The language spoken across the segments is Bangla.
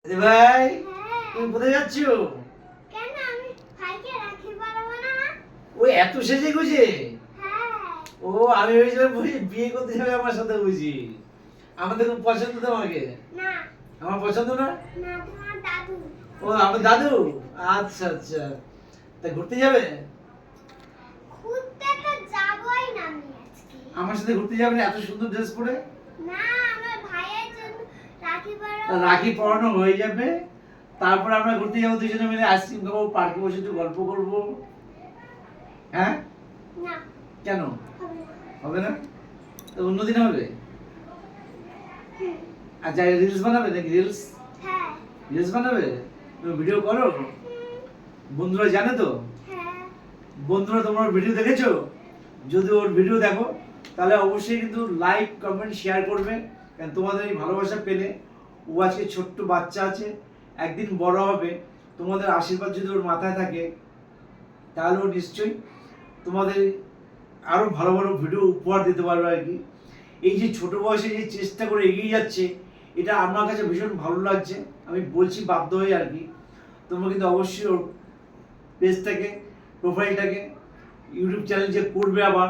ভাই তুমি হ্যাঁ। কোথায় যাচ্ছ? কেন আমি ভাইকে রাখি পরাবো না? ওই এত সেজে গুজে? হ্যাঁ। ও আমি ভেবেছিলাম বুঝি বিয়ে করতে যাবে আমার সাথে বুঝি। আমাদের খুব পছন্দ তোমাকে। না, আমার পছন্দ না? না তোমার দাদু। ও আমার দাদু। আচ্ছা আচ্ছা, তা ঘুরতে যাবে? ঘুরতে তো যাবোই না আমি আজকে। আমার সাথে ঘুরতে যাবে না এত সুন্দর ড্রেস পরে? না, আমার ভাইয়ের জন্য রাখি তা পরাবো। রাখি পরানো হয়ে যাবে, তারপর আমরা ঘুরতে যাবো দুজনে মিলে, আইসক্রিম খাবো, পার্কে বসে একটু গল্প করবো। হ্যাঁ? না, কেন হবে না। হবে না? তো অন্যদিন হবে। হুম, আচ্ছা রিলস বানাবে নাকি? রিলস হ্যাঁ। রিলস বানাবে? তুমি ভিডিও করো? হুম, বন্ধুরা জানে তো? হ্যাঁ। বন্ধুরা তোমার ভিডিও দেখেছো? যদি ওর ভিডিও দেখো তাহলে অবশ্যই কিন্তু লাইক কমেন্ট শেয়ার করবে, কারণ তোমাদের এই ভালোবাসা পেলে ও আজকে ছোট্ট বাচ্চা আছে, একদিন বড় হবে, তোমাদের আশীর্বাদ যদি ওর মাথায় থাকে তাহলে ও নিশ্চয়ই তোমাদের আরো ভালো ভালো ভিডিও উপহার দিতে পারবে আর কি। এই যে ছোট বয়সে যে চেষ্টা করে এগিয়ে যাচ্ছে, এটা আমার কাছে ভীষণ ভালো লাগছে। আমি বলছি বাধ্য হয়ে আর কি। তোমরা কিন্তু অবশ্যই ওর পেজটাকে, প্রোফাইলটাকে, ইউটিউব চ্যানেল যে করবে আবার,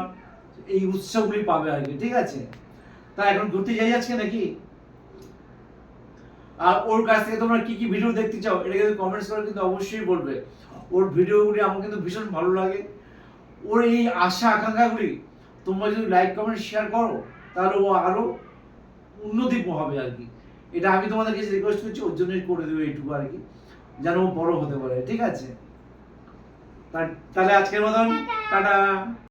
এই উৎসবগুলি পাবে আর কি, ঠিক আছে? তা এখন ঘুরতে যাই আজকে নাকি? আর ওর কাছ থেকে তোমরা কি কি ভিডিও দেখতে চাও এটা কিন্তু কমেন্টস করে কিন্তু অবশ্যই বলবে। ওর ভিডিওগুলি আমার কিন্তু ভীষণ ভালো লাগে। ওর এই আশা আকাঙ্ক্ষাগুলি তোমরা যদি লাইক কমেন্ট শেয়ার করো তাহলে ও আরো উন্নতি হবে আর কি। এটা আমি তোমাদের কাছে রিকোয়েস্ট করছি, ওর জন্যই করে দেবো এইটুকু আর কি, যেন ও বড় হতে পারে, ঠিক আছে? তাহলে আজকের মতন টাটা। টাটা।